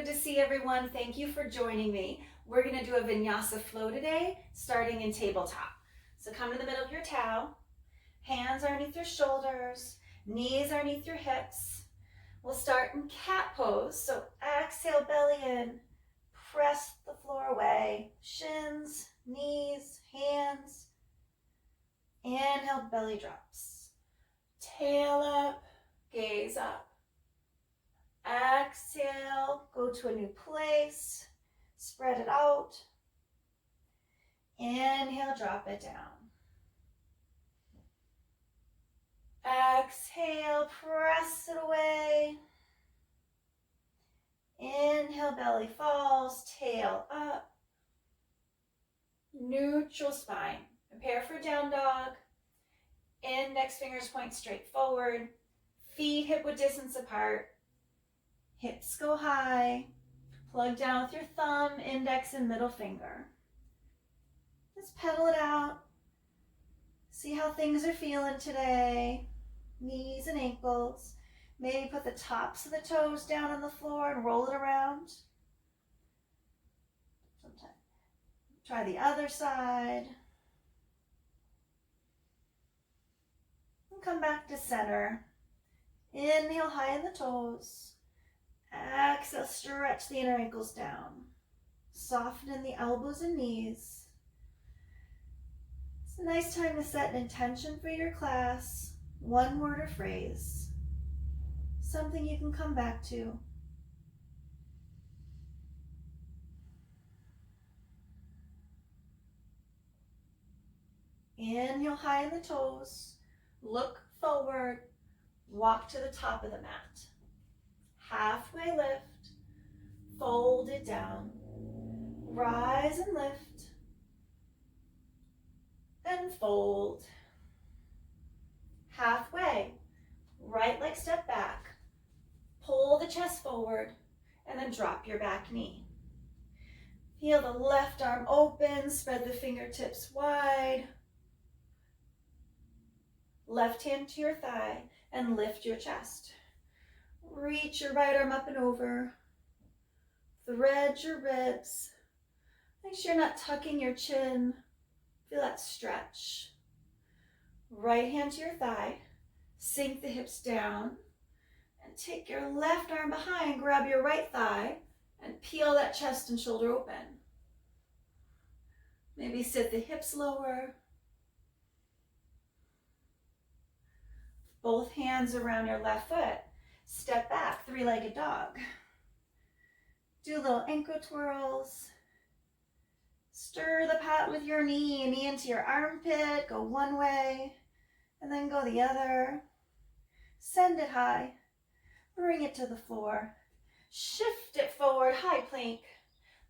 good to see everyone. Thank you for joining me. We're going to do a Vinyasa Flow today, starting in tabletop. So come to the middle of your towel, hands underneath your shoulders, knees underneath your hips. We'll start in cat pose. So exhale, belly in, press the floor away, shins, knees, hands. Inhale, belly drops. Tail up, gaze up. Exhale, go to a new place, spread it out. Inhale, drop it down. Exhale, press it away. Inhale, belly falls, tail up. Neutral spine. Prepare for down dog. Index fingers point straight forward. Feet hip-width distance apart. Hips go high. Plug down with your thumb, index, and middle finger. Just pedal it out. See how things are feeling today. Knees and ankles. Maybe put the tops of the toes down on the floor and roll it around. Sometimes. Try the other side. And come back to center. Inhale high in the toes. Exhale, stretch the inner ankles down. Soften in the elbows and knees. It's a nice time to set an intention for your class. One word or phrase. Something you can come back to. Inhale high in the toes. Look forward. Walk to the top of the mat. Halfway lift. Fold it down. Rise and lift. And fold. Halfway. Right leg step back. Pull the chest forward and then drop your back knee. Feel the left arm open, spread the fingertips wide. Left hand to your thigh and lift your chest. Reach your right arm up and over. Thread your ribs. Make sure you're not tucking your chin. Feel that stretch. Right hand to your thigh. Sink the hips down. And take your left arm behind, grab your right thigh, and peel that chest and shoulder open. Maybe sit the hips lower. Both hands around your left foot. Step back, three-legged dog. Do little ankle twirls. Stir the pot with your knee into your armpit. Go one way, and then go the other. Send it high. Bring it to the floor. Shift it forward, high plank,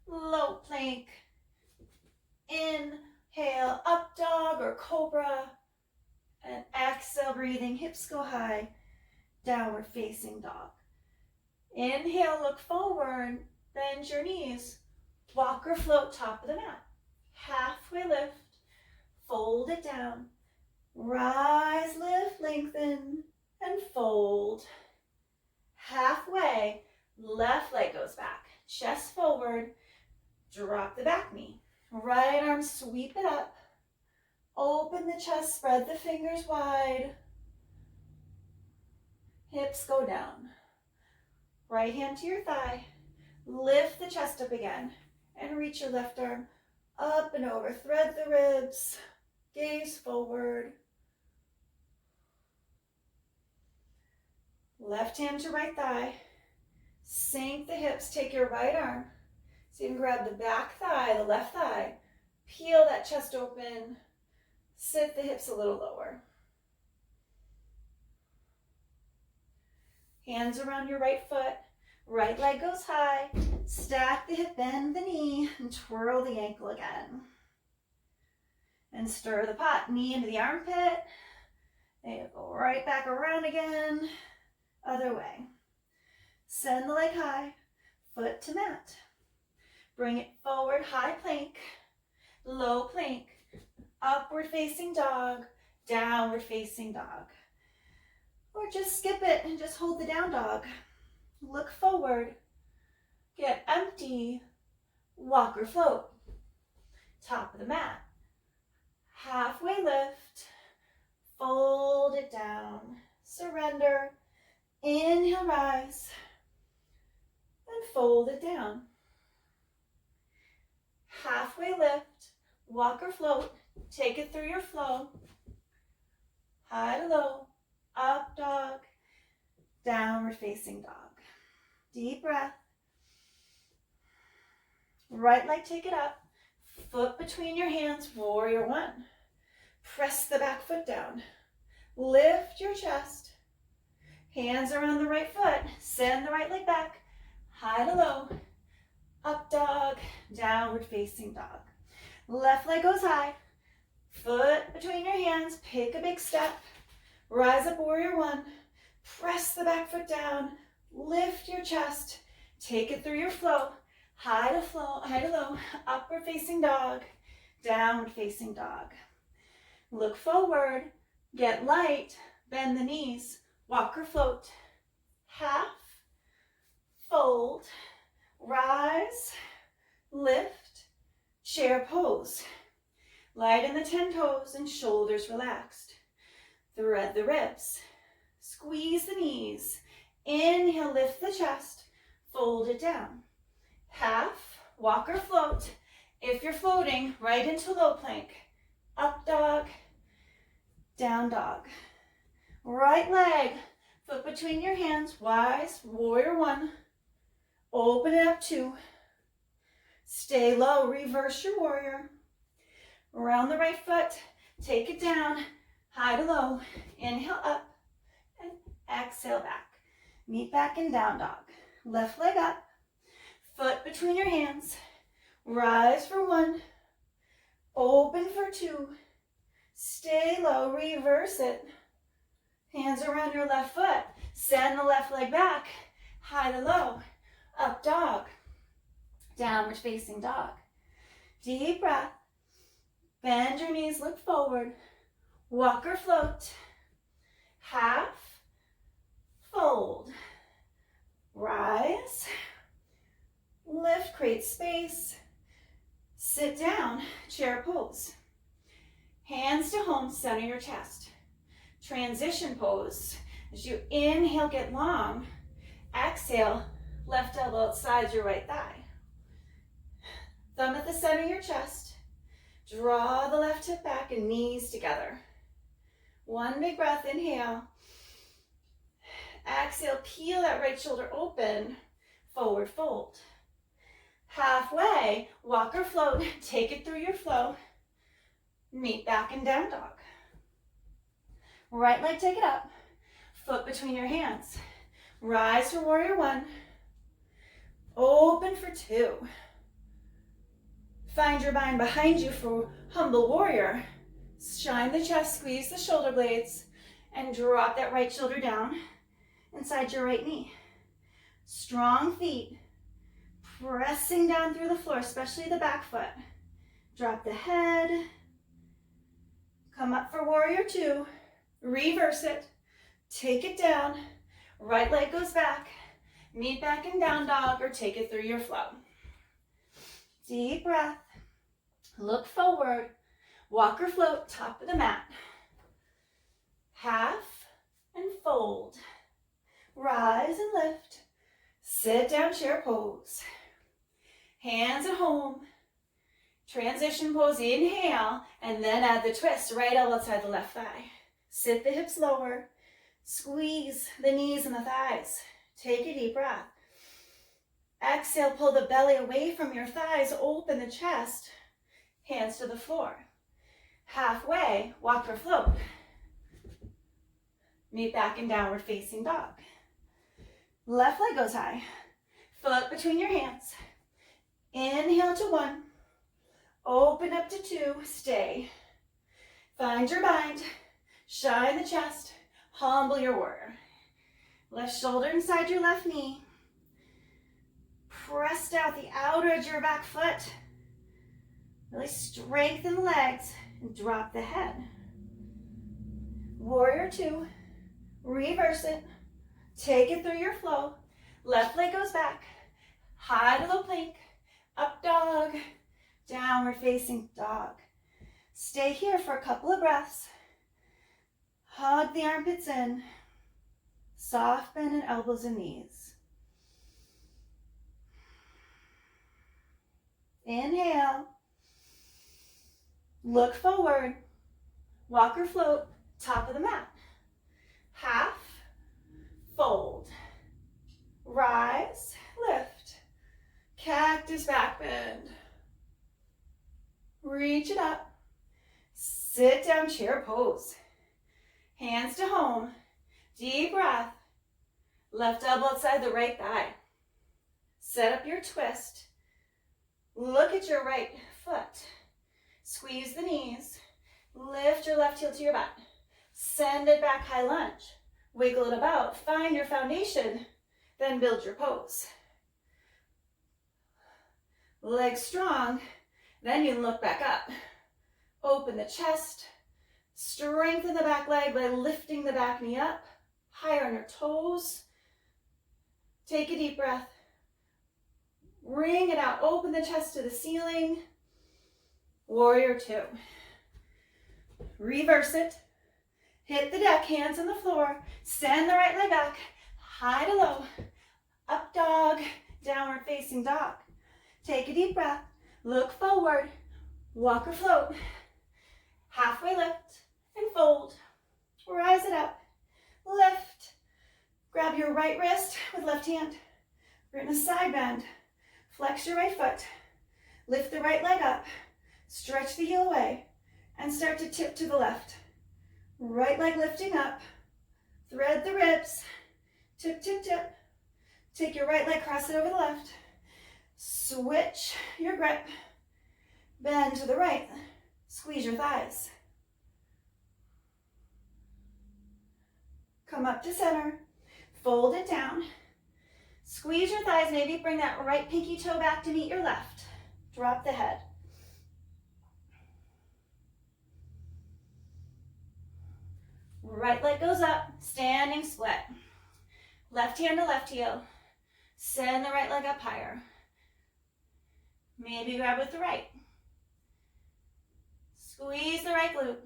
low plank. Inhale, up dog or cobra. And exhale, breathing, hips go high, downward facing dog. Inhale, look forward, bend your knees. Walk or float, top of the mat. Halfway lift, fold it down. Rise, lift, lengthen, and fold. Halfway, left leg goes back, chest forward, drop the back knee. Right arm, sweep it up. Open the chest, spread the fingers wide. Hips go down. Right hand to your thigh. Lift the chest up again and reach your left arm up and over. Thread the ribs. Gaze forward. Left hand to right thigh. Sink the hips. Take your right arm. So you can grab the back thigh, the left thigh. Peel that chest open. Sit the hips a little lower. Hands around your right foot. Right leg goes high. Stack the hip, bend the knee, and twirl the ankle again. And stir the pot. Knee into the armpit. And go right back around again. Other way. Send the leg high. Foot to mat. Bring it forward. High plank. Low plank. Upward facing dog, downward facing dog. Or just skip it and just hold the down dog. Look forward. Get empty. Walk or float. Top of the mat. Halfway lift. Fold it down. Surrender. Inhale, rise. And fold it down. Halfway lift. Walk or float. Take it through your flow. High to low. Up dog. Downward facing dog. Deep breath. Right leg, take it up. Foot between your hands, warrior one. Press the back foot down. Lift your chest. Hands around the right foot. Send the right leg back. High to low. Up dog. Downward facing dog. Left leg goes high. Foot between your hands. Pick a big step. Rise up, warrior one. Press the back foot down. Lift your chest. Take it through your flow. High to low, upward facing dog, downward facing dog. Look forward, get light, bend the knees, walk or float. Half, fold, rise, lift, chair pose. Light in the 10 toes and shoulders relaxed. Thread the ribs, squeeze the knees. Inhale, lift the chest, fold it down. Half, walk or float. If you're floating, right into low plank. Up dog, down dog. Right leg, foot between your hands, wise, warrior one. Open it up 2. Stay low, reverse your warrior. Around the right foot, take it down, high to low. Inhale up and exhale back. Meet back in down dog. Left leg up. Foot between your hands, rise for 1, open for 2, stay low, reverse it. Hands around your left foot, send the left leg back, high to low, up dog, downward facing dog. Deep breath, bend your knees, look forward, walk or float, half, fold, rise, lift, create space, sit down, chair pose. Hands to home, center your chest. Transition pose. As you inhale, get long. Exhale, left elbow outside your right thigh. Thumb at the center of your chest. Draw the left hip back and knees together. 1 big breath, inhale. Exhale, peel that right shoulder open, forward fold. Halfway, walk or float, take it through your flow. Meet back in down dog. Right leg, take it up. Foot between your hands. Rise for warrior one. Open for 2. Find your bind behind you for humble warrior. Shine the chest, squeeze the shoulder blades, and drop that right shoulder down inside your right knee. Strong feet. Pressing down through the floor, especially the back foot. Drop the head. Come up for warrior 2. Reverse it. Take it down. Right leg goes back. Meet back in down dog or take it through your flow. Deep breath. Look forward. Walk or float, top of the mat. Half and fold. Rise and lift. Sit down, chair pose. Hands at home. Transition pose, inhale, and then add the twist, right elbow outside the left thigh. Sit the hips lower. Squeeze the knees and the thighs. Take a deep breath. Exhale, pull the belly away from your thighs, open the chest. Hands to the floor. Halfway, walk or float. Meet back in downward facing dog. Left leg goes high. Foot between your hands. Inhale to 1. Open up to 2. Stay. Find your bind. Shine the chest. Humble your warrior. Left shoulder inside your left knee. Press out the outer edge of your back foot. Really strengthen the legs and drop the head. Warrior 2. Reverse it. Take it through your flow. Left leg goes back. high to low plank, up dog, downward facing dog. Stay here for a couple of breaths. Hug the armpits in. Soft bend in elbows and knees. Inhale. Look forward. Walk or float, top of the mat. Half, fold. Rise, lift. Cactus back bend. Reach it up. Sit down, chair pose. Hands to home. Deep breath. Left elbow outside the right thigh. Set up your twist. Look at your right foot. Squeeze the knees. Lift your left heel to your butt. Send it back, high lunge. Wiggle it about. Find your foundation. Then build your pose. Legs strong. Then you look back up. Open the chest. Strengthen the back leg by lifting the back knee up. Higher on your toes. Take a deep breath. Wring it out. Open the chest to the ceiling. Warrior two. Reverse it. Hit the deck, hands on the floor. Send the right leg back. High to low. Up dog, downward facing dog. Take a deep breath. Look forward. Walk or float. Halfway lift and fold. Rise it up. Lift. Grab your right wrist with left hand. We're in a side bend. Flex your right foot. Lift the right leg up. Stretch the heel away and start to tip to the left. Right leg lifting up. Thread the ribs. Tip, tip, tip. Take your right leg, cross it over the left. Switch your grip. Bend to the right. Squeeze your thighs. Come up to center. Fold it down. Squeeze your thighs. Maybe bring that right pinky toe back to meet your left. Drop the head. Right leg goes up, standing split. Left hand to left heel. Send the right leg up higher. Maybe grab with the right. Squeeze the right glute.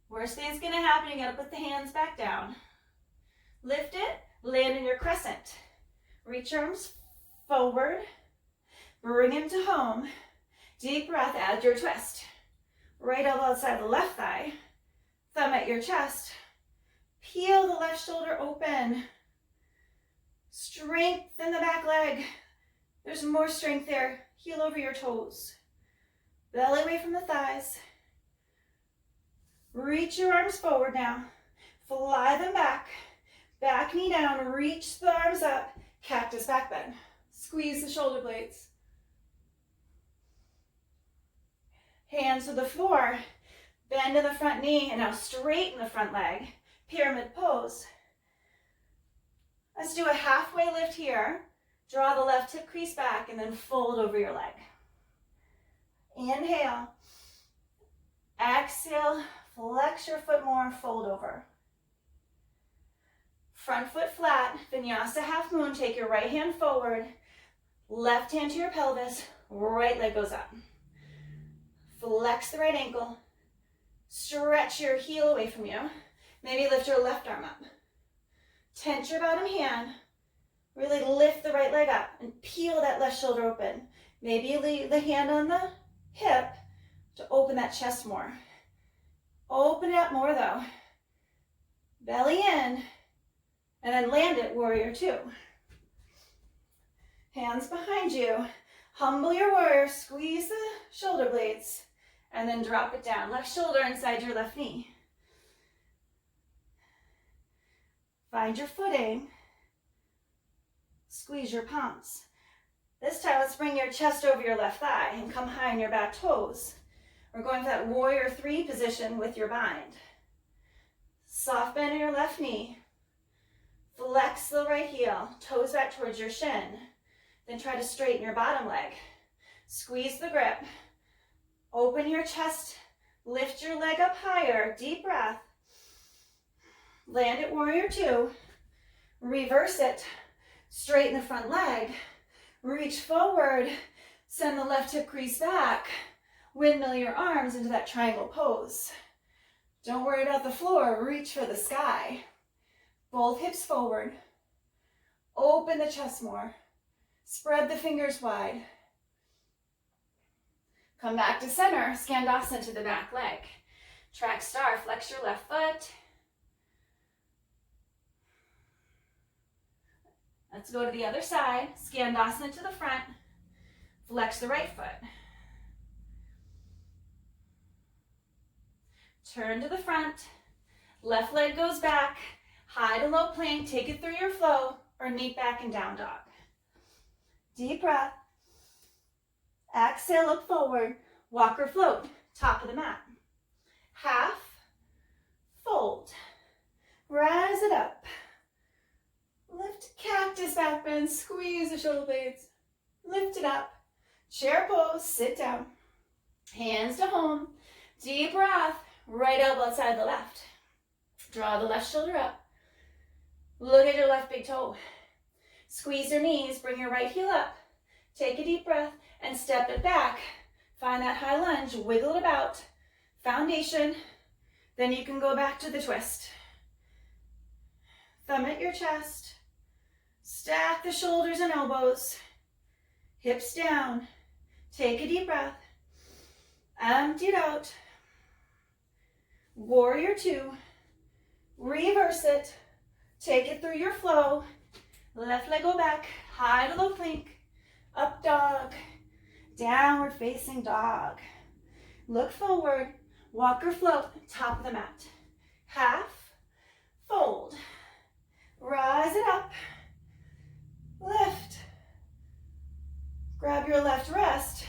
Worst thing's gonna happen, you gotta put the hands back down. Lift it, land in your crescent. Reach your arms forward. Bring them to home. Deep breath, add your twist. Right elbow outside the left thigh. Thumb at your chest. Peel the left shoulder open. Strengthen the back leg. There's more strength there. Heel over your toes. Belly away from the thighs. Reach your arms forward now. Fly them back. Back knee down. Reach the arms up. Cactus back bend. Squeeze the shoulder blades. Hands to the floor. Bend in the front knee and now straighten the front leg. Pyramid pose. Let's do a halfway lift here. Draw the left hip crease back and then fold over your leg. Inhale. Exhale. Flex your foot more, fold over. Front foot flat. Vinyasa half moon. Take your right hand forward. Left hand to your pelvis. Right leg goes up. Flex the right ankle. Stretch your heel away from you. Maybe lift your left arm up. Tense your bottom hand. Really lift the right leg up and peel that left shoulder open. Maybe you leave the hand on the hip to open that chest more. Open it up more though. Belly in. And then land it, warrior two. Hands behind you. Humble your warrior. Squeeze the shoulder blades. And then drop it down. Left shoulder inside your left knee. Find your footing. Squeeze your palms. This time, let's bring your chest over your left thigh and come high on your back toes. We're going for that warrior three position with your bind. Soft bend in your left knee. Flex the right heel. Toes back towards your shin. Then try to straighten your bottom leg. Squeeze the grip. Open your chest. Lift your leg up higher. Deep breath. Land at warrior two. Reverse it. Straighten the front leg. Reach forward. Send the left hip crease back. Windmill your arms into that triangle pose. Don't worry about the floor. Reach for the sky. Both hips forward. Open the chest more. Spread the fingers wide. Come back to center. Skandasana to the back leg. Track star. Flex your left foot. Let's go to the other side. Skandasana to the front. Flex the right foot. Turn to the front. Left leg goes back. High to low plank. Take it through your flow or meet back in down dog. Deep breath. Exhale, look forward. Walk or float. Top of the mat. Half. Fold. Rise it up. Lift cactus back bend. Squeeze the shoulder blades. Lift it up. Chair pose. Sit down. Hands to home. Deep breath. Right elbow outside the left. Draw the left shoulder up. Look at your left big toe. Squeeze your knees. Bring your right heel up. Take a deep breath and step it back. Find that high lunge. Wiggle it about. Foundation. Then you can go back to the twist. Thumb at your chest. Stack the shoulders and elbows. Hips down. Take a deep breath. Empty it out. Warrior two. Reverse it. Take it through your flow. Left leg go back. High to low plank. Up dog. Downward facing dog. Look forward. Walk or float. Top of the mat. Half. Fold. Rise it up. Lift. Grab your left wrist.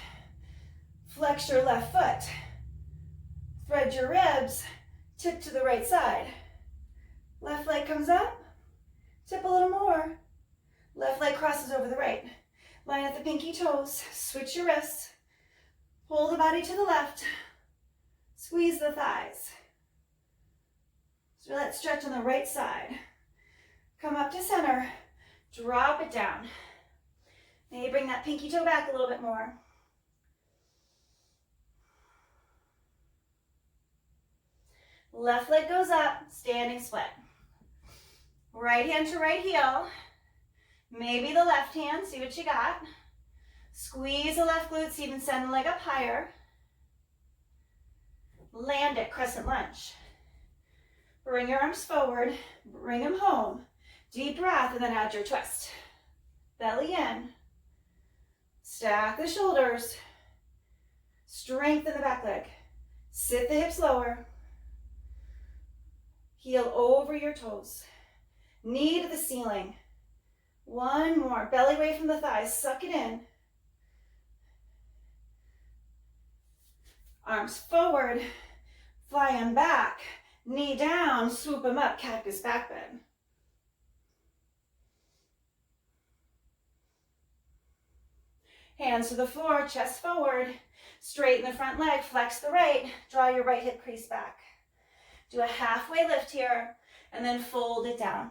Flex your left foot. Thread your ribs. Tip to the right side. Left leg comes up. Tip a little more. Left leg crosses over the right. Line up the pinky toes. Switch your wrists. Pull the body to the left. Squeeze the thighs. So let's stretch on the right side. Come up to center. Drop it down. Maybe bring that pinky toe back a little bit more. Left leg goes up, standing split. Right hand to right heel. Maybe the left hand, see what you got. Squeeze the left glutes, even send the leg up higher. Land it, crescent lunge. Bring your arms forward, bring them home. Deep breath, and then add your twist. Belly in. Stack the shoulders. Strengthen the back leg. Sit the hips lower. Heel over your toes. Knee to the ceiling. One more. Belly away from the thighs. Suck it in. Arms forward. Fly them back. Knee down. Swoop them up. Cactus back bend. Hands to the floor. Chest forward. Straighten the front leg. Flex the right. Draw your right hip crease back. Do a halfway lift here, and then fold it down.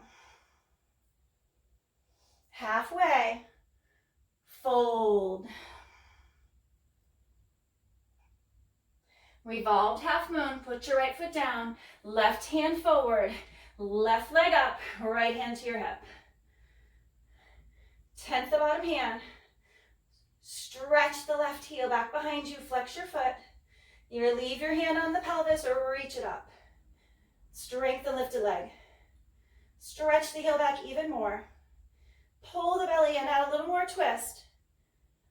Halfway, fold. Revolved half moon, put your right foot down, left hand forward, left leg up, right hand to your hip. 10th the bottom hand. Stretch the left heel back behind you, flex your foot. Either leave your hand on the pelvis or reach it up. Strengthen the lifted leg. Stretch the heel back even more. Pull the belly in, add a little more twist.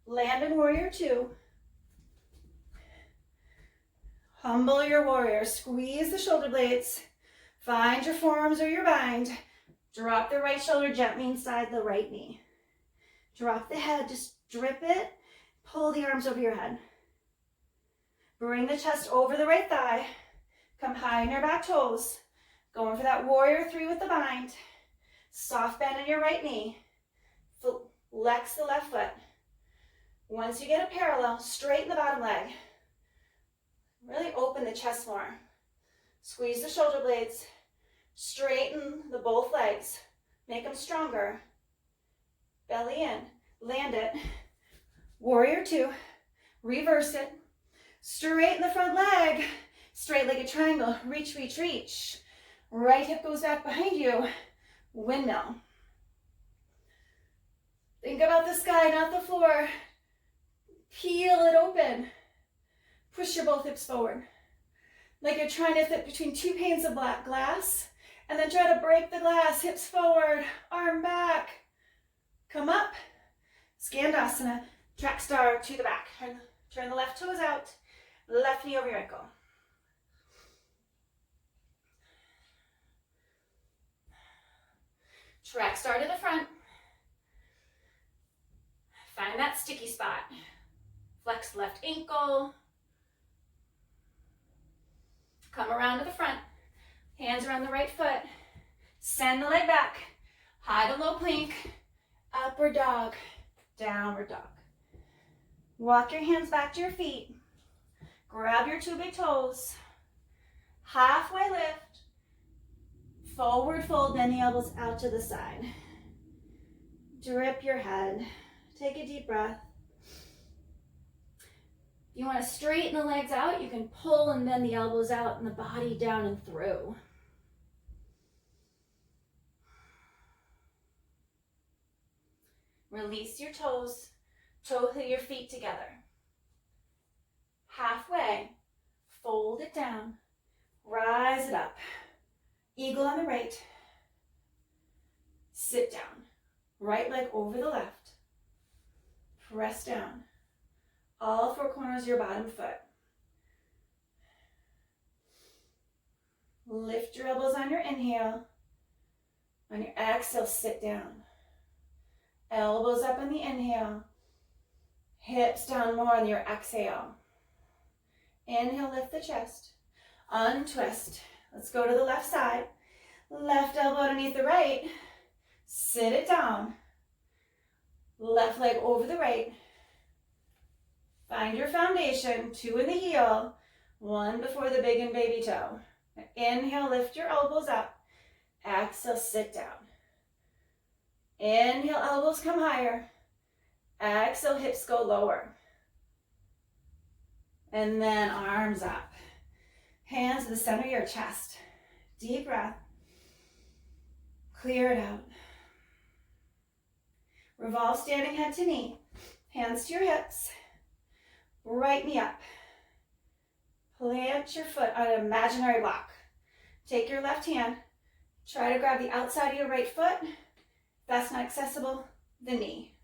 Land in warrior two. Humble your warrior. Squeeze the shoulder blades. Find your forearms or your bind. Drop the right shoulder gently inside the right knee. Drop the head, just drip it. Pull the arms over your head. Bring the chest over the right thigh. Come high in your back toes. Going for that warrior three with the bind. Soft bend in your right knee. Flex the left foot. Once you get a parallel, straighten the bottom leg. Really open the chest more. Squeeze the shoulder blades. Straighten the both legs. Make them stronger. belly in, land it. Warrior two, reverse it. Straighten the front leg, straight-legged triangle, reach, reach, reach. Right hip goes back behind you, windmill. Think about the sky, not the floor. Peel it open. Push your both hips forward. Like you're trying to fit between two panes of black glass, and then try to break the glass, hips forward, arm back. Come up, Skandasana, track star to the back. Turn the left toes out, left knee over your ankle. Track star to the front. Find that sticky spot. Flex left ankle. Come around to the front. Hands around the right foot. Send the leg back. High to low plank. Upward dog. Downward dog. Walk your hands back to your feet. Grab your two big toes. Halfway lift. Forward fold, bend the elbows out to the side. Drip your head. Take a deep breath. If you want to straighten the legs out, you can pull and bend the elbows out and the body down and through. Release your toes, toe your feet together. Halfway, fold it down, rise it up. Eagle on the right. Sit down. Right leg over the left. Press down. All four corners of your bottom foot. Lift your elbows on your inhale. On your exhale, sit down. Elbows up on the inhale. Hips down more on your exhale. Inhale, lift the chest. Untwist. Let's go to the left side. Left elbow underneath the right. Sit it down. Left leg over the right. Find your foundation, two in the heel, one before the big and baby toe. Inhale, lift your elbows up. Exhale, sit down. Inhale, elbows come higher. Exhale, hips go lower. And then arms up. Hands to the center of your chest. Deep breath. Clear it out. Revolve standing head to knee. Hands to your hips. Right knee up. Plant your foot on an imaginary block. Take your left hand. Try to grab the outside of your right foot. If that's not accessible, the knee.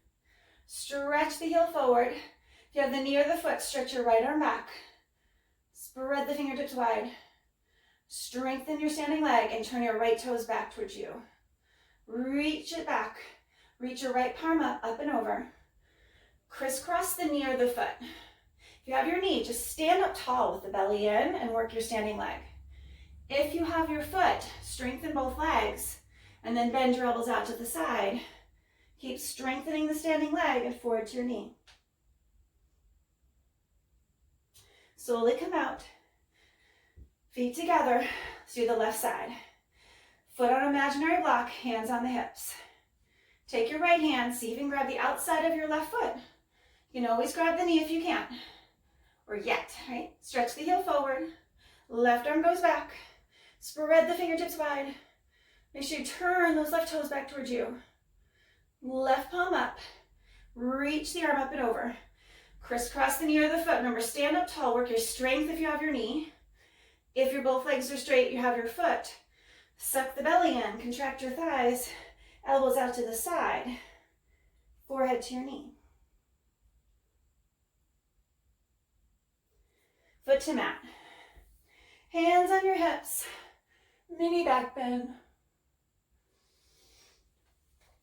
Stretch the heel forward. If you have the knee or the foot, stretch your right arm back. Spread the fingertips wide. Strengthen your standing leg and turn your right toes back towards you. Reach it back. Reach your right palm up and over. Crisscross the knee or the foot. If you have your knee, just stand up tall with the belly in and work your standing leg. If you have your foot, strengthen both legs and then bend your elbows out to the side. Keep strengthening the standing leg and forward to your knee. Slowly come out. Feet together. Let's do the left side. Foot on imaginary block, hands on the hips. Take your right hand, see if you can grab the outside of your left foot. You can always grab the knee if you can't. Or yet, right? Stretch the heel forward. Left arm goes back. Spread the fingertips wide. Make sure you turn those left toes back towards you. Left palm up. Reach the arm up and over. Crisscross the knee or the foot. Remember, stand up tall. Work your strength if you have your knee. If your both legs are straight, you have your foot. Suck the belly in. Contract your thighs. Elbows out to the side. Forehead to your knee. Foot to mat. Hands on your hips. Mini back bend.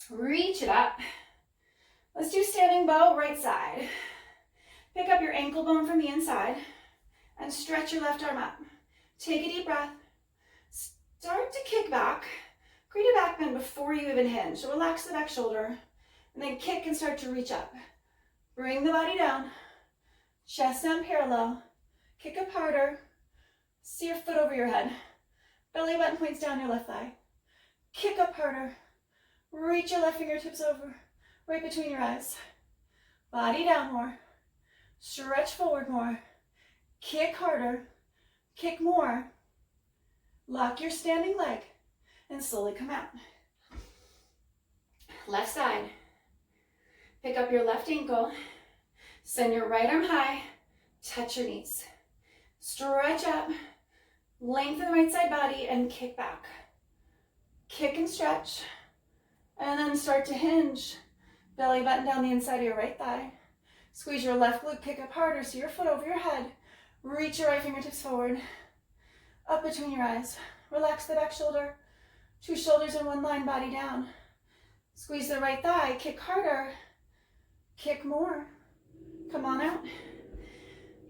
Reach it up. Let's do standing bow, right side. Pick up your ankle bone from the inside and stretch your left arm up. Take a deep breath. Start to kick back. Create a back bend before you even hinge. So relax the back shoulder and then kick and start to reach up. Bring the body down. Chest down parallel. Kick up harder. See your foot over your head. Belly button points down your left thigh. Kick up harder. Reach your left fingertips over. right between your eyes. Body down more. Stretch forward more. Kick harder. Kick more. Lock your standing leg and slowly come out. Left side. Pick up your left ankle. Send your right arm high. Touch your knees. Stretch up. Lengthen the right side body and kick back. Kick and stretch. And then start to hinge. Belly button down the inside of your right thigh. Squeeze your left glute, kick up harder, so your foot over your head. Reach your right fingertips forward. Up between your eyes. Relax the back shoulder. 2 shoulders in one line, body down. Squeeze the right thigh, kick harder. Kick more. Come on out.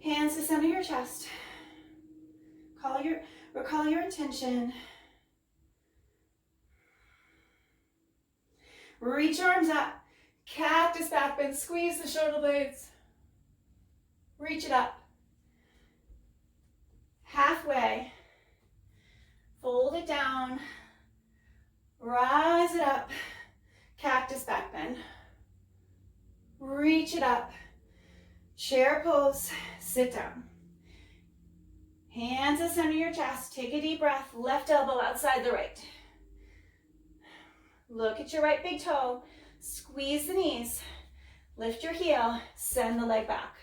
Hands to center your chest. Recall your intention. Reach your arms up. Cactus back bend. Squeeze the shoulder blades. Reach it up. Halfway. Fold it down. Rise it up. Cactus back bend. Reach it up. Chair pose. Sit down. Hands to center your chest. Take a deep breath. Left elbow outside the right. Look at your right big toe. Squeeze the knees. Lift your heel. Send the leg back.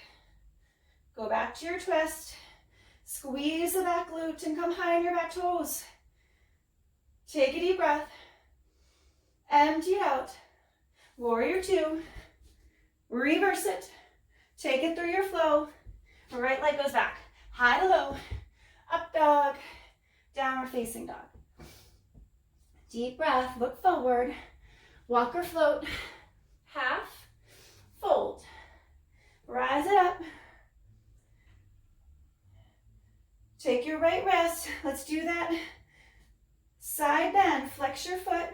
Go back to your twist. Squeeze the back glute and come high on your back toes. Take a deep breath. Empty it out. Warrior 2. Reverse it. Take it through your flow. Right leg goes back. High to low. Up dog. Downward facing dog. Deep breath. Look forward. Walk or float. Half. Fold. Rise it up. Take your right wrist. Let's do that. Side bend. Flex your foot.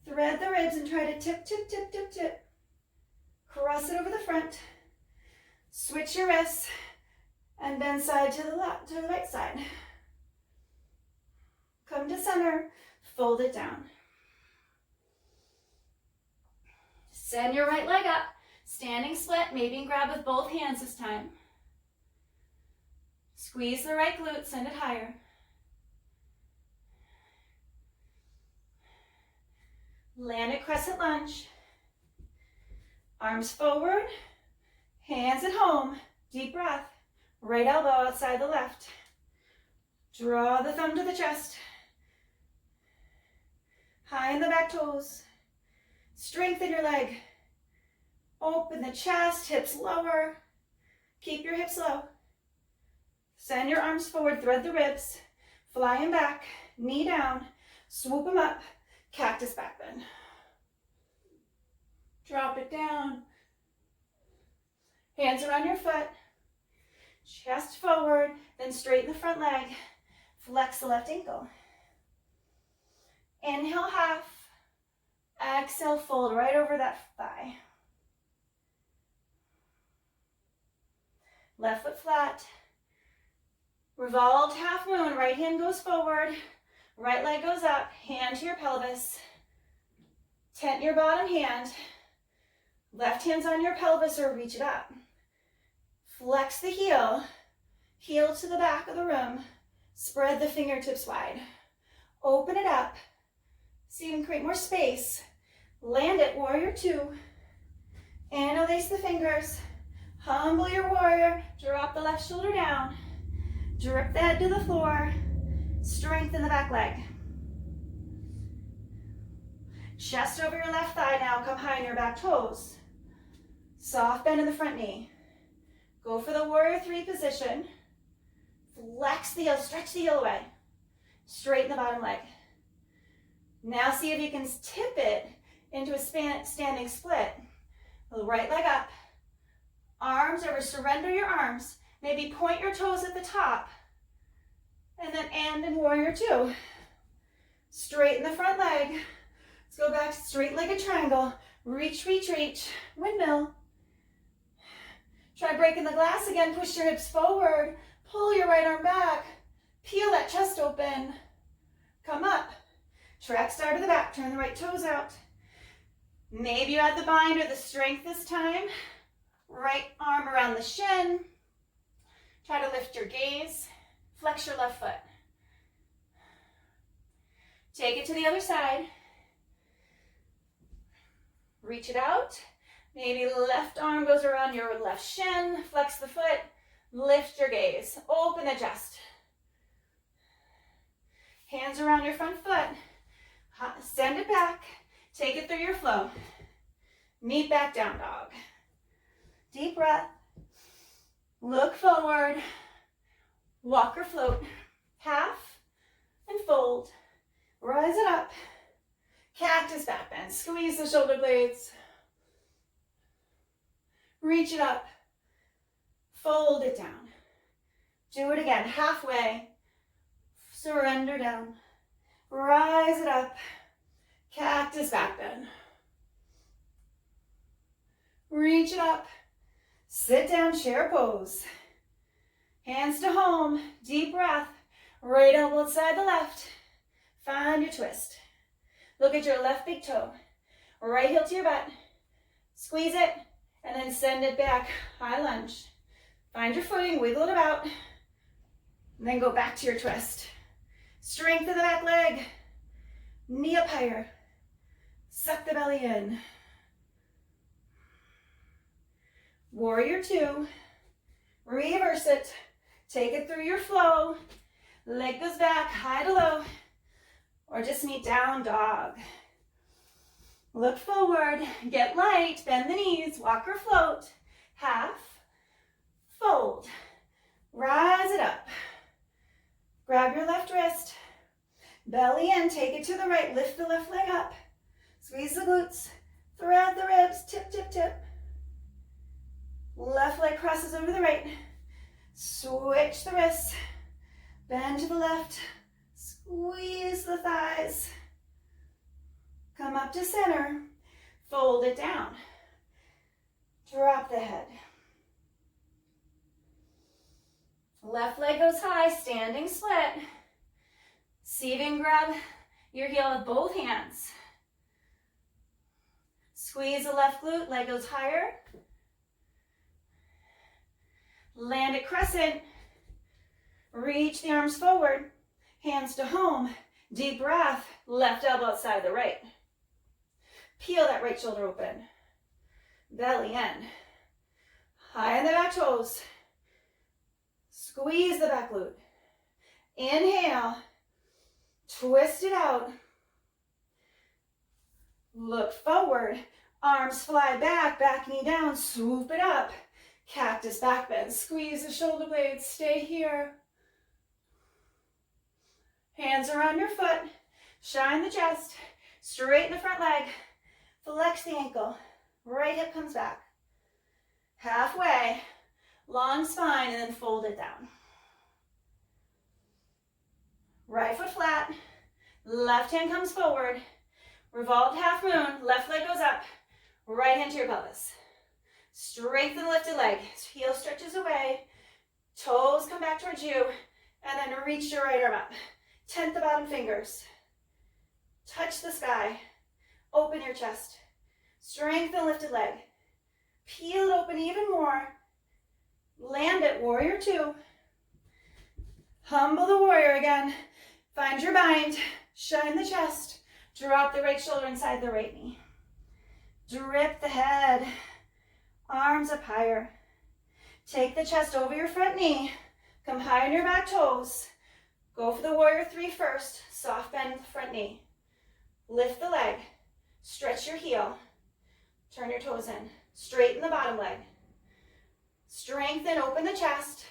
Thread the ribs and try to tip, tip, tip, tip, tip. Cross it over the front. Switch your wrists and bend side to the left, to the right side. Come to center. Fold it down. Send your right leg up. Standing split. Maybe grab with both hands this time. Squeeze the right glute. Send it higher. Land at crescent lunge. Arms forward. Hands at home. Deep breath. Right elbow outside the left. Draw the thumb to the chest. High in the back toes. Strengthen your leg. Open the chest, hips lower. Keep your hips low. Send your arms forward, thread the ribs. Fly them back, knee down. Swoop them up, cactus back bend. Drop it down. Hands around your foot. Chest forward, then straighten the front leg. Flex the left ankle. Inhale half. Exhale, fold right over that thigh. Left foot flat. Revolved half moon. Right hand goes forward. Right leg goes up. Hand to your pelvis. Tent your bottom hand. Left hand's on your pelvis or reach it up. Flex the heel. Heel to the back of the room. Spread the fingertips wide. Open it up. So you can create more space. Land it, warrior 2. Interlace the fingers. Humble your warrior. Drop the left shoulder down. Drip the head to the floor. Strengthen the back leg. Chest over your left thigh now. Come high on your back toes. Soft bend in the front knee. Go for the warrior 3 position. Flex the heel, stretch the heel away. Straighten the bottom leg. Now see if you can tip it into a standing split. The right leg up. Arms over, surrender your arms. Maybe point your toes at the top. And then end in warrior 2. Straighten the front leg. Let's go back to straight-legged triangle. Reach, reach, reach. Windmill. Try breaking the glass again. Push your hips forward. Pull your right arm back. Peel that chest open. Come up. Track star to the back. Turn the right toes out. Maybe you add the bind or the strength this time. Right arm around the shin. Try to lift your gaze. Flex your left foot. Take it to the other side. Reach it out. Maybe left arm goes around your left shin. Flex the foot. Lift your gaze. Open the chest. Hands around your front foot. Send it back. Take it through your flow. Meet back down dog. Deep breath. Look forward. Walk or float. Half and fold. Rise it up. Cactus back bend. Squeeze the shoulder blades. Reach it up. Fold it down. Do it again. Halfway. Surrender down. Rise it up. Cactus back bend. Reach it up. Sit down, chair pose. Hands to home. Deep breath. Right elbow outside the left. Find your twist. Look at your left big toe. Right heel to your butt. Squeeze it and then send it back. High lunge. Find your footing, wiggle it about. And then go back to your twist. Strength of the back leg. Knee up higher. Suck the belly in. Warrior two. Reverse it. Take it through your flow. Leg goes back, high to low. Or just meet down dog. Look forward, get light, bend the knees, walk or float. Half, fold. Rise it up. Grab your left wrist. Belly in, take it to the right, lift the left leg up. Squeeze the glutes, thread the ribs, tip, tip, tip. Left leg crosses over the right. Switch the wrists. Bend to the left. Squeeze the thighs. Come up to center. Fold it down. Drop the head. Left leg goes high, standing split. See if you can grab your heel with both hands. Squeeze the left glute, leg goes higher. Land it crescent. Reach the arms forward. Hands to home. Deep breath. Left elbow outside the right. Peel that right shoulder open. Belly in. High on the back toes. Squeeze the back glute. Inhale. Twist it out. Look forward. Arms fly back. Back knee down. Swoop it up. Cactus back bend. Squeeze the shoulder blades. Stay here. Hands around your foot. Shine the chest. Straighten the front leg. Flex the ankle. Right hip comes back. Halfway. Long spine and then fold it down. Right foot flat. Left hand comes forward. Revolved half moon. Left leg goes up. Right hand to your pelvis. Strengthen the lifted leg. Heel stretches away. Toes come back towards you. And then reach your right arm up. Tent the bottom fingers. Touch the sky. Open your chest. Strengthen the lifted leg. Peel it open even more. Land it, warrior two. Humble the warrior again. Find your bind. Shine the chest. Drop the right shoulder inside the right knee. Drip the head. Arms up higher. Take the chest over your front knee. Come high on your back toes. Go for the warrior three first. Soft bend the front knee. Lift the leg. Stretch your heel. Turn your toes in. Straighten the bottom leg. Strengthen, open the chest.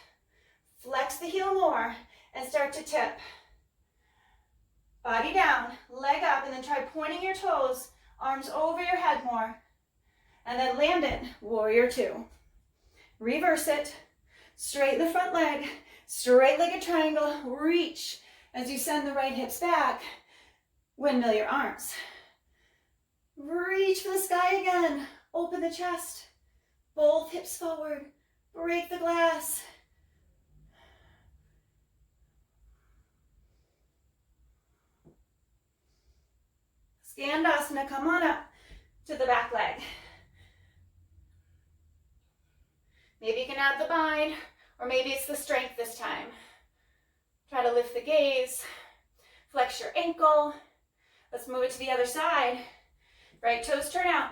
Flex the heel more and start to tip. Body down, leg up, and then try pointing your toes, arms over your head more. And then land it, warrior two. Reverse it. Straighten the front leg. Straight-legged triangle. Reach as you send the right hips back. Windmill your arms. Reach for the sky again. Open the chest. Both hips forward. Break the glass. Skandasana, come on up. to the back leg. Maybe you can add the bind, or maybe it's the strength this time. Try to lift the gaze, flex your ankle. Let's move it to the other side. Right toes turn out,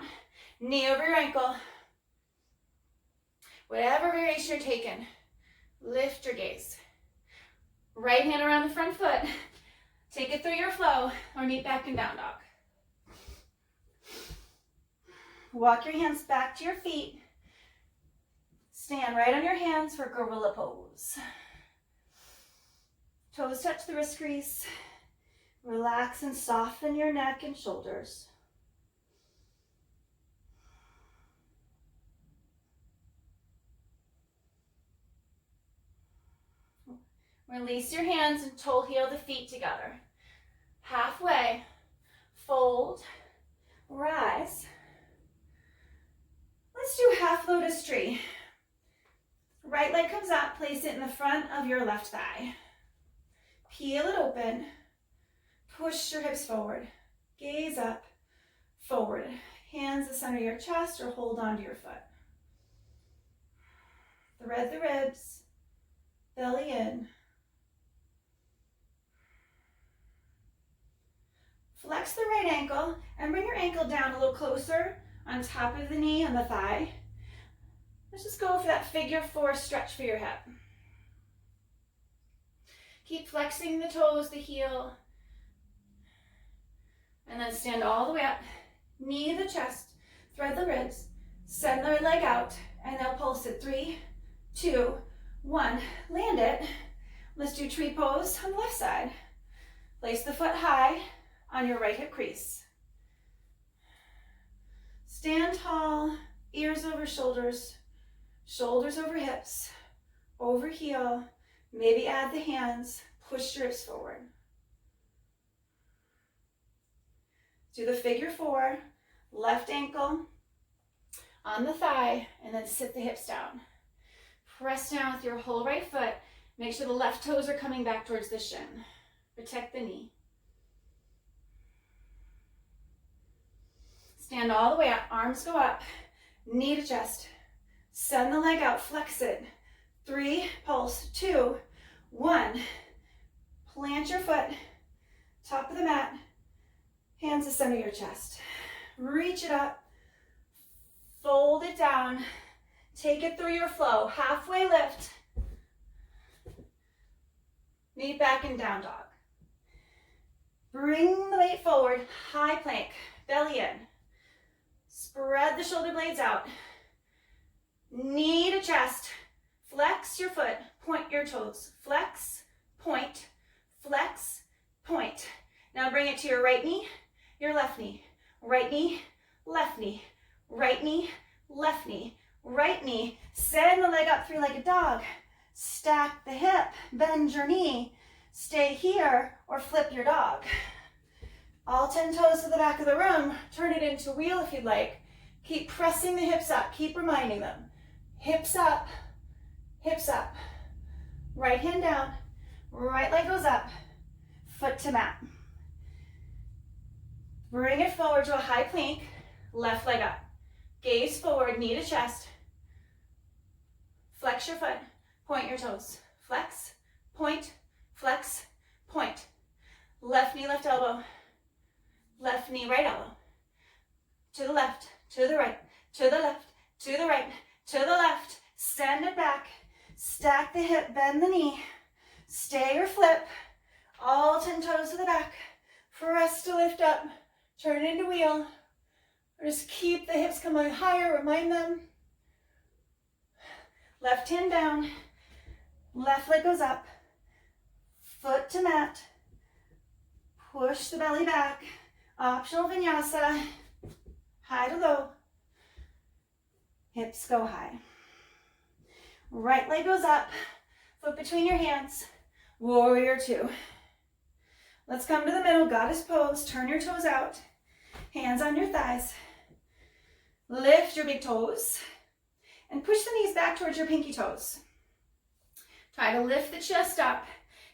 knee over your ankle. Whatever variation you're taking, lift your gaze. Right hand around the front foot. Take it through your flow, or meet back in down dog. Walk your hands back to your feet. Stand right on your hands for gorilla pose. Toes touch the wrist crease. Relax and soften your neck and shoulders. Release your hands and toe heel the feet together. Halfway, fold, rise. Let's do half lotus tree. Right leg comes up, place it in the front of your left thigh. Peel it open, push your hips forward, gaze up, forward. Hands the center of your chest or hold onto your foot. Thread the ribs, belly in. Flex the right ankle and bring your ankle down a little closer on top of the knee and the thigh. Let's just go for that figure four stretch for your hip. Keep flexing the toes, the heel, and then stand all the way up. Knee to the chest, thread the ribs, send the leg out, and now pulse it. 3, 2, 1. Land it. Let's do tree pose on the left side. Place the foot high on your right hip crease. Stand tall, ears over shoulders, shoulders over hips, over heel. Maybe add the hands, push your hips forward. Do the figure four, left ankle on the thigh, and then sit the hips down. Press down with your whole right foot. Make sure the left toes are coming back towards the shin. Protect the knee. Stand all the way up, arms go up, knee to chest. Send the leg out, flex it. 3, pulse, 2, 1. Plant your foot, top of the mat, hands to center your chest. Reach it up, fold it down, take it through your flow. Halfway lift, meet back in down dog. Bring the weight forward, high plank, belly in. Spread the shoulder blades out. Knee to chest. Flex your foot. Point your toes. Flex, point, flex, point. Now bring it to your right knee, your left knee. Right knee, left knee. Right knee, left knee. Right knee. Send the leg up, three-legged dog. Stack the hip. Bend your knee. Stay here or flip your dog. All 10 toes to the back of the room. Turn it into wheel if you'd like. Keep pressing the hips up. Keep reminding them. Hips up, hips up. Right hand down. Right leg goes up. Foot to mat. Bring it forward to a high plank. Left leg up. Gaze forward, knee to chest. Flex your foot. Point your toes. Flex, point, flex, point. Left knee, left elbow. Left knee, right elbow. To the left, to the right, to the left, to the right, to the left. Send it back. Stack the hip, bend the knee. Stay or flip. All 10 toes to the back. Press to lift up. Turn into wheel. Or just keep the hips coming higher. Remind them. Left hand down. Left leg goes up. Foot to mat. Push the belly back. Optional vinyasa. High to low. Hips go high. Right leg goes up. Foot between your hands. Warrior two. Let's come to the middle. Goddess pose. Turn your toes out. Hands on your thighs. Lift your big toes. And push the knees back towards your pinky toes. Try to lift the chest up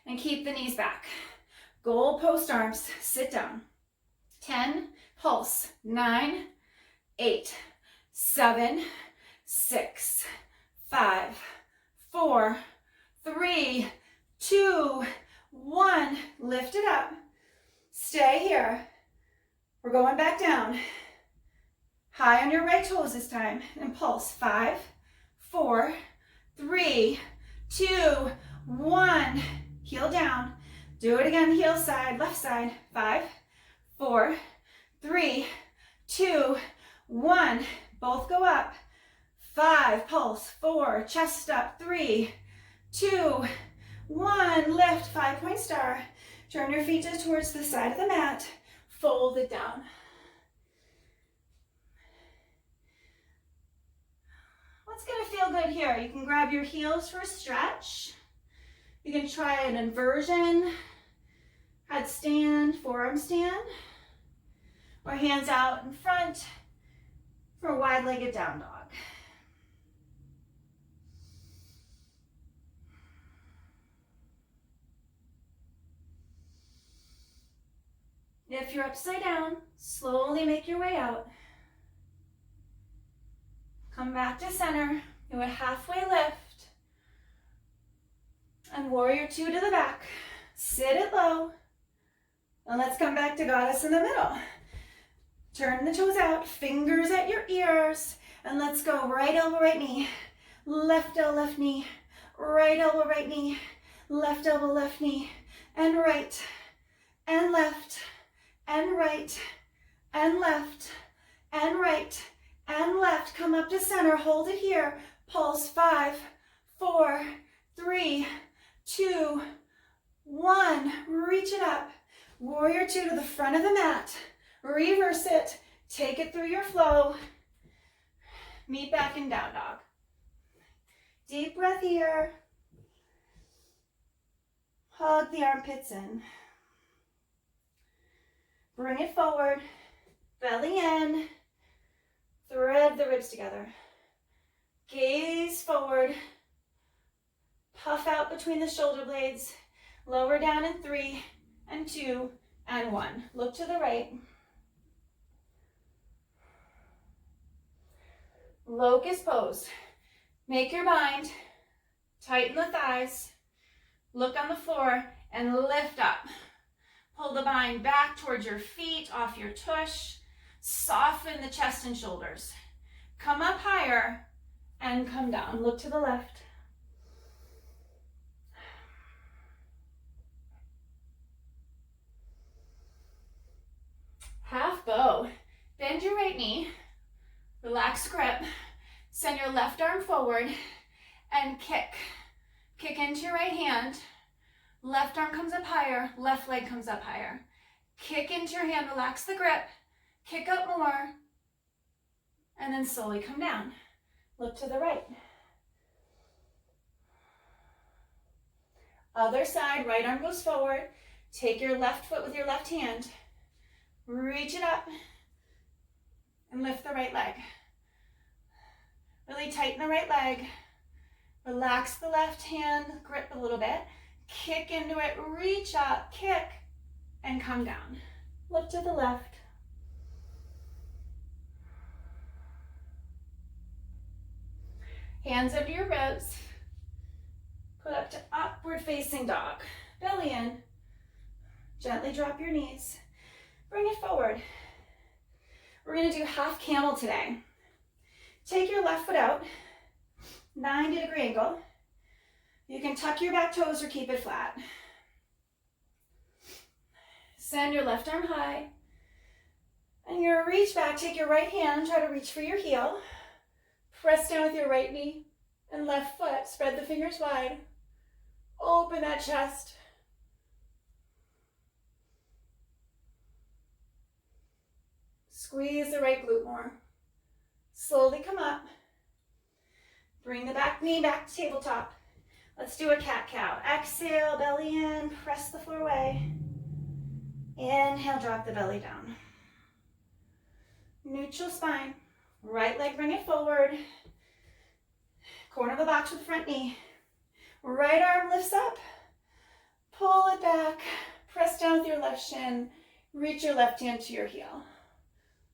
and keep the knees back. Goal post arms. Sit down. 10, pulse. 9, 8, 7, 6, 5, 4, 3, 2, 1. Lift it up. Stay here. We're going back down. High on your right toes this time. And pulse. 5, 4, 3, 2, 1. Heel down. Do it again. Heel side, left side. 5, 4, 3, 2, 1. Both go up. 5, pulse. 4, chest up. 3, 2, 1. Lift. 5-point star. Turn your feet just towards the side of the mat. Fold it down. What's going to feel good here? You can grab your heels for a stretch. You can try an inversion, headstand, forearm stand, or hands out in front for a wide-legged down dog. If you're upside down, slowly make your way out. Come back to center. Do a halfway lift. And warrior 2 to the back. Sit it low. And let's come back to goddess in the middle. Turn the toes out, fingers at your ears. And let's go right elbow, right knee. Left elbow, left knee. Right elbow, right knee. Left elbow, left knee. And right. And left. And right, and left, and right, and left. Come up to center, hold it here. Pulse. 5, 4, 3, 2, 1. Reach it up. Warrior 2 to the front of the mat. Reverse it. Take it through your flow. Meet back in down dog. Deep breath here. Hug the armpits in. Bring it forward, belly in, thread the ribs together. Gaze forward, puff out between the shoulder blades, lower down in 3 and 2 and 1. Look to the right. Locust pose. Make your bind, tighten the thighs, look on the floor and lift up. Pull the bind back towards your feet, off your tush. Soften the chest and shoulders. Come up higher and come down. Look to the left. Half bow. Bend your right knee. Relax grip. Send your left arm forward and kick. Kick into your right hand. Left arm comes up higher, left leg comes up higher. Kick into your hand, relax the grip. Kick up more, and then slowly come down. Look to the right. Other side, right arm goes forward. Take your left foot with your left hand. Reach it up, and lift the right leg. Really tighten the right leg. Relax the left hand, grip a little bit. Kick into it, reach up, kick, and come down. Look to the left. Hands under your ribs. Put up to upward facing dog. Belly in. Gently drop your knees. Bring it forward. We're going to do half camel today. Take your left foot out, 90-degree angle. You can tuck your back toes or keep it flat. Send your left arm high. And you're gonna reach back, take your right hand, try to reach for your heel. Press down with your right knee and left foot. Spread the fingers wide. Open that chest. Squeeze the right glute more. Slowly come up. Bring the back knee back to tabletop. Let's do a cat-cow. Exhale, belly in, press the floor away. Inhale, drop the belly down. Neutral spine. Right leg, bring it forward. Corner of the box with the front knee. Right arm lifts up. Pull it back. Press down with your left shin. Reach your left hand to your heel.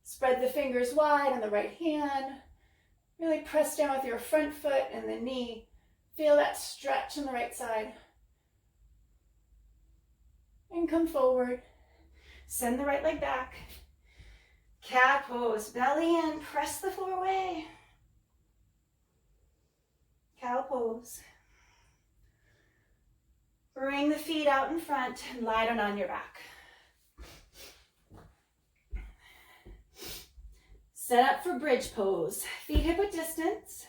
Spread the fingers wide on the right hand. Really press down with your front foot and the knee. Feel that stretch on the right side. And come forward. Send the right leg back. Cat pose, belly in, press the floor away. Cow pose. Bring the feet out in front and lie down on your back. Set up for bridge pose. Feet hip width distance.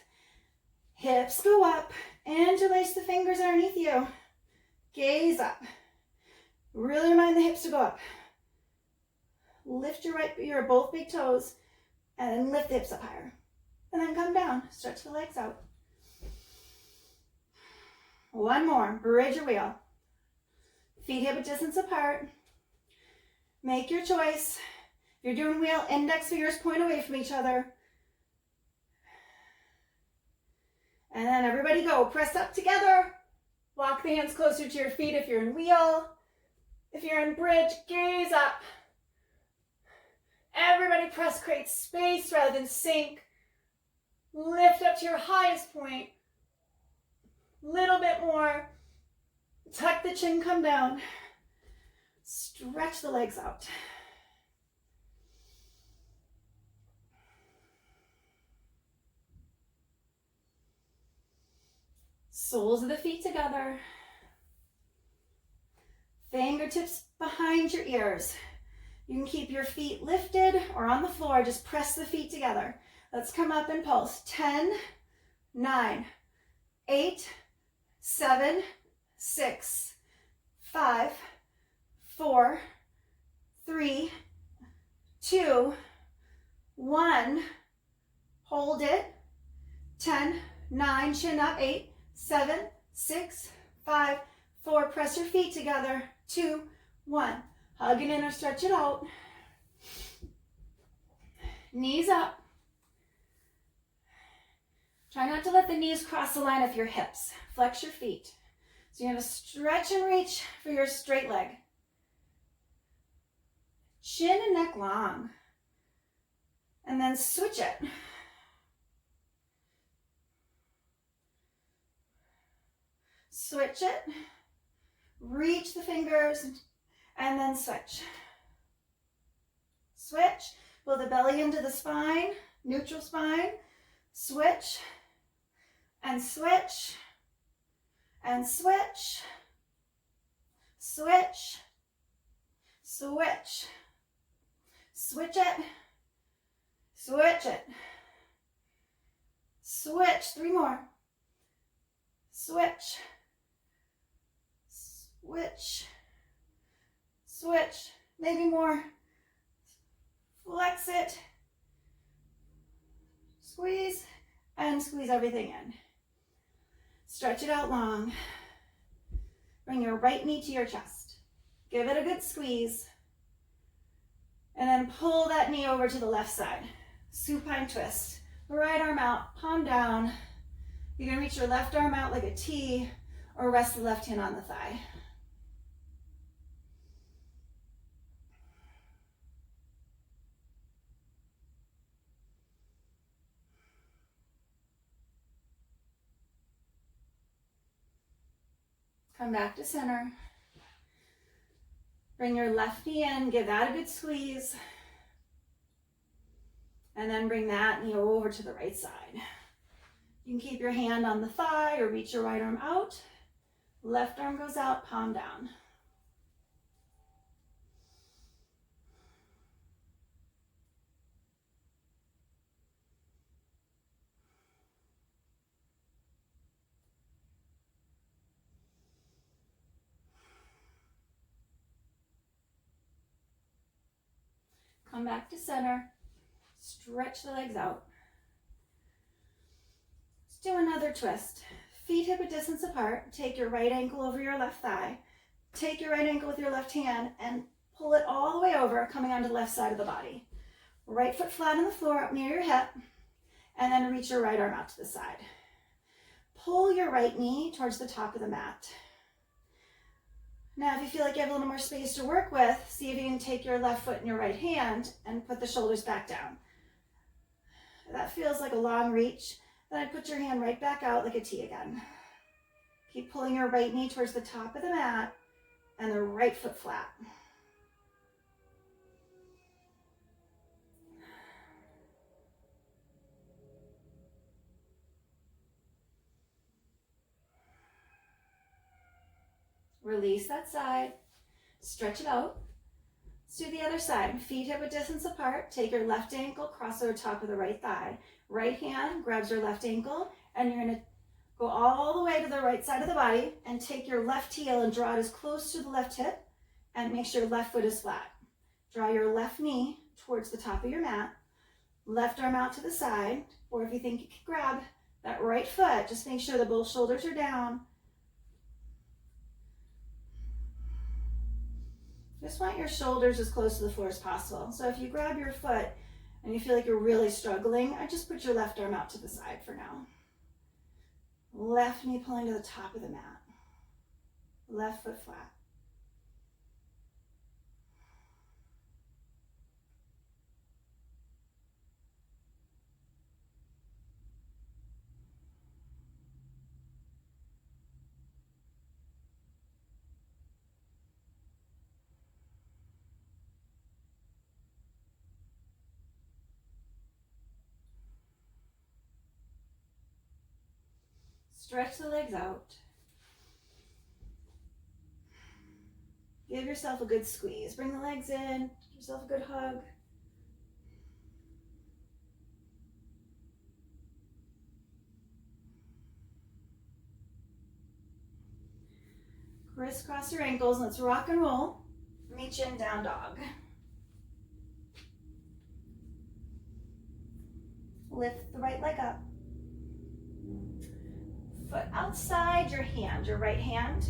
Hips go up. Interlace the fingers underneath you. Gaze up. Really remind the hips to go up. Lift your both big toes and then lift the hips up higher. And then come down. Stretch the legs out. One more. Bridge your wheel. Feet hip width distance apart. Make your choice. If you're doing wheel, index fingers point away from each other. And then everybody go. Press up together. Walk the hands closer to your feet if you're in wheel. If you're in bridge, gaze up. Everybody press, create space rather than sink. Lift up to your highest point. Little bit more. Tuck the chin, come down. Stretch the legs out. Soles of the feet together. Fingertips behind your ears. You can keep your feet lifted or on the floor. Just press the feet together. Let's come up and pulse. 10, 9, 8, 7, 6, 5, 4, 3, 2, 1. Hold it. 10, 9, chin up. 8, 7, 6, 5, 4. Press your feet together. 2, 1. Hug it in or stretch it out. Knees up. Try not to let the knees cross the line of your hips. Flex your feet. So you're going to stretch and reach for your straight leg. Chin and neck long. And then switch it. Switch it. Reach the fingers and then switch. Switch. Pull the belly into the spine, neutral spine. Switch and switch and switch. Switch. Switch. Switch it. Switch it. Switch. 3 more. Switch. Switch. Switch. Maybe more. Flex it. Squeeze and squeeze everything in. Stretch it out long. Bring your right knee to your chest. Give it a good squeeze. And then pull that knee over to the left side. Supine twist. Right arm out, palm down. You're gonna reach your left arm out like a T or rest the left hand on the thigh. Come back to center. Bring your left knee in, give that a good squeeze. And then bring that knee over to the right side. You can keep your hand on the thigh or reach your right arm out. Left arm goes out, palm down. Come back to center. Stretch the legs out. Let's do another twist. Feet hip width distance apart. Take your right ankle over your left thigh. Take your right ankle with your left hand and pull it all the way over, coming onto the left side of the body. Right foot flat on the floor up near your hip, and then reach your right arm out to the side. Pull your right knee towards the top of the mat. Now, if you feel like you have a little more space to work with, see if you can take your left foot in your right hand and put the shoulders back down. If that feels like a long reach, then I'd put your hand right back out like a T again. Keep pulling your right knee towards the top of the mat and the right foot flat. Release that side, stretch it out. Let's do the other side. Feet hip width distance apart. Take your left ankle, cross over top of the right thigh. Right hand grabs your left ankle, and you're gonna go all the way to the right side of the body and take your left heel and draw it as close to the left hip and make sure your left foot is flat. Draw your left knee towards the top of your mat, left arm out to the side, or if you think you can grab that right foot, just make sure that both shoulders are down. Just want your shoulders as close to the floor as possible. So if you grab your foot and you feel like you're really struggling, I just put your left arm out to the side for now. Left knee pulling to the top of the mat. Left foot flat. Stretch the legs out. Give yourself a good squeeze. Bring the legs in. Give yourself a good hug. Crisscross your ankles. Let's rock and roll. Meet you in down dog. Lift the right leg up. Foot outside your hand, your right hand.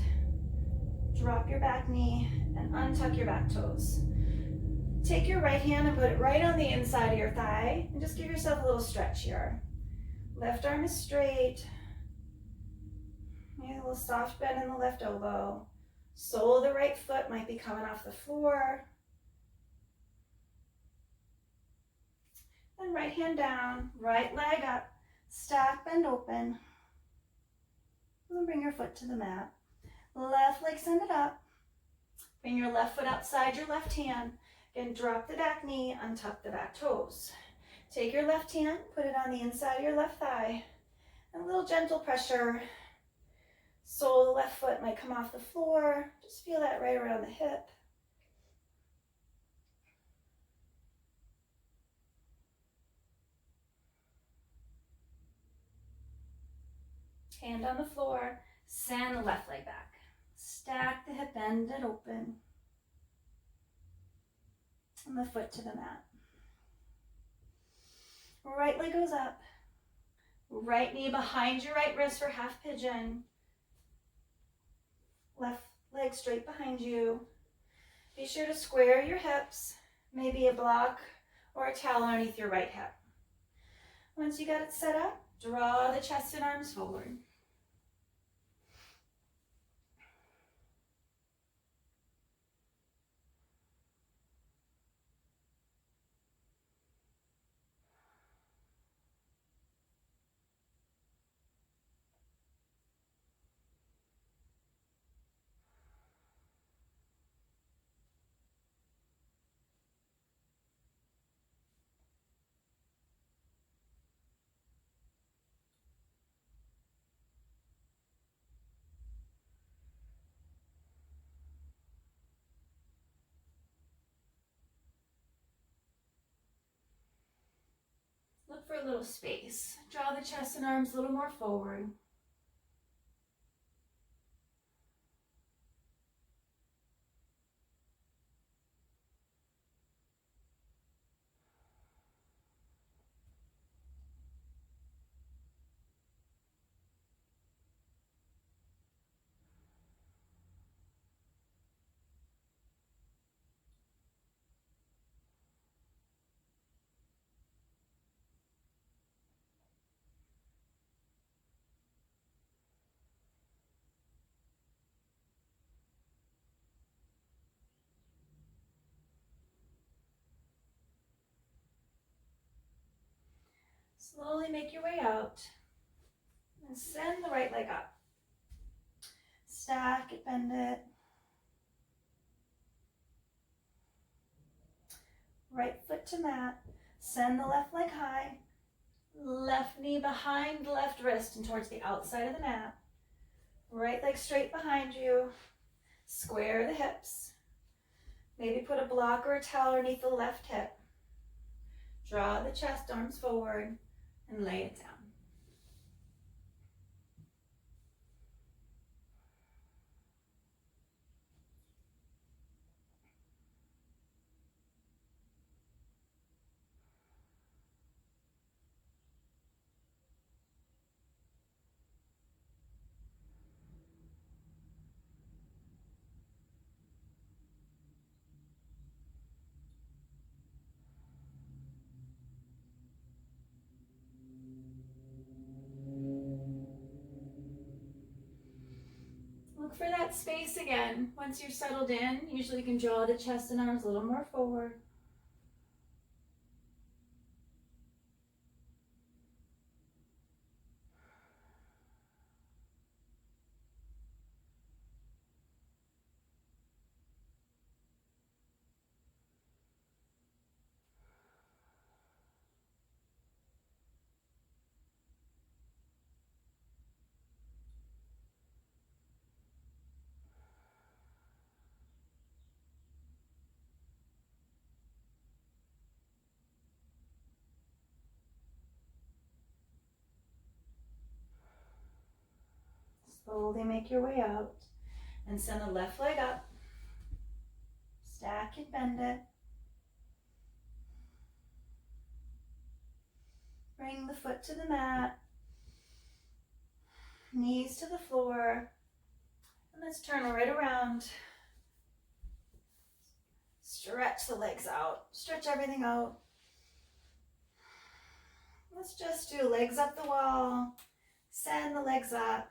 Drop your back knee and untuck your back toes. Take your right hand and put it right on the inside of your thigh and just give yourself a little stretch here. Left arm is straight. Maybe a little soft bend in the left elbow. Sole of the right foot might be coming off the floor. Then right hand down, right leg up, stack, bend open. And bring your foot to the mat. Left leg send it up. Bring your left foot outside your left hand. Again, drop the back knee, untuck the back toes. Take your left hand, put it on the inside of your left thigh. And a little gentle pressure. Sole of the left foot might come off the floor. Just feel that right around the hip. Hand on the floor, send the left leg back. Stack the hip, bend it open. And the foot to the mat. Right leg goes up. Right knee behind your right wrist for half pigeon. Left leg straight behind you. Be sure to square your hips, maybe a block or a towel underneath your right hip. Once you got it set up, draw the chest and arms forward. Look for a little space. Draw the chest and arms a little more forward. Slowly make your way out and send the right leg up. Stack it, bend it. Right foot to mat. Send the left leg high. Left knee behind left wrist and towards the outside of the mat. Right leg straight behind you. Square the hips. Maybe put a block or a towel underneath the left hip. Draw the chest, arms forward, and lay it down. Look for that space again. Once you're settled in, usually you can draw the chest and arms a little more forward. Slowly make your way out and send the left leg up. Stack it, bend it. Bring the foot to the mat. Knees to the floor. And let's turn right around. Stretch the legs out. Stretch everything out. Let's just do legs up the wall. Send the legs up.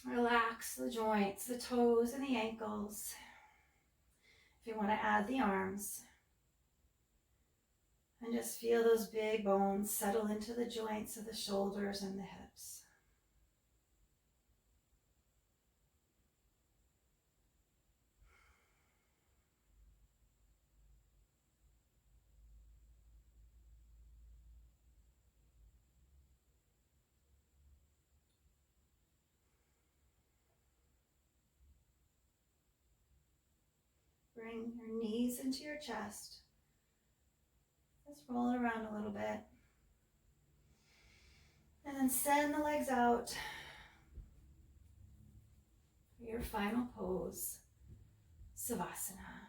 Relax the joints, the toes and the ankles. If you want to add the arms. And just feel those big bones settle into the joints of the shoulders and the hips. Bring your knees into your chest. Just roll it around a little bit. And then send the legs out for your final pose, Savasana.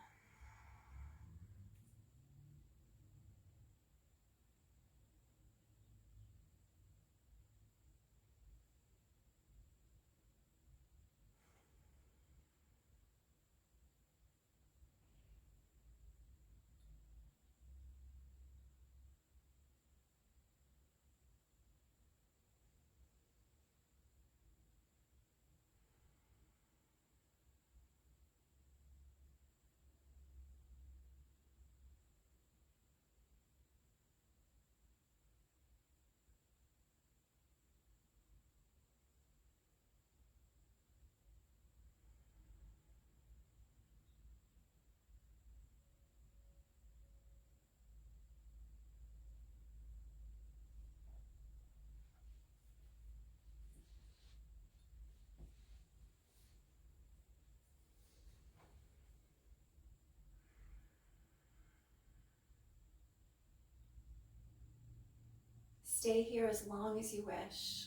Stay here as long as you wish.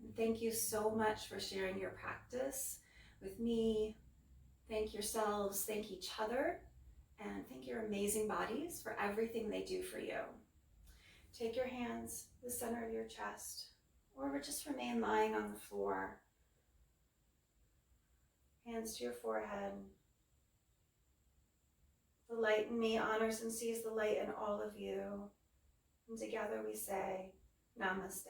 And thank you so much for sharing your practice with me. Thank yourselves, thank each other, and thank your amazing bodies for everything they do for you. Take your hands to the center of your chest, or just remain lying on the floor. Hands to your forehead. The light in me honors and sees the light in all of you. And together we say, Namaste.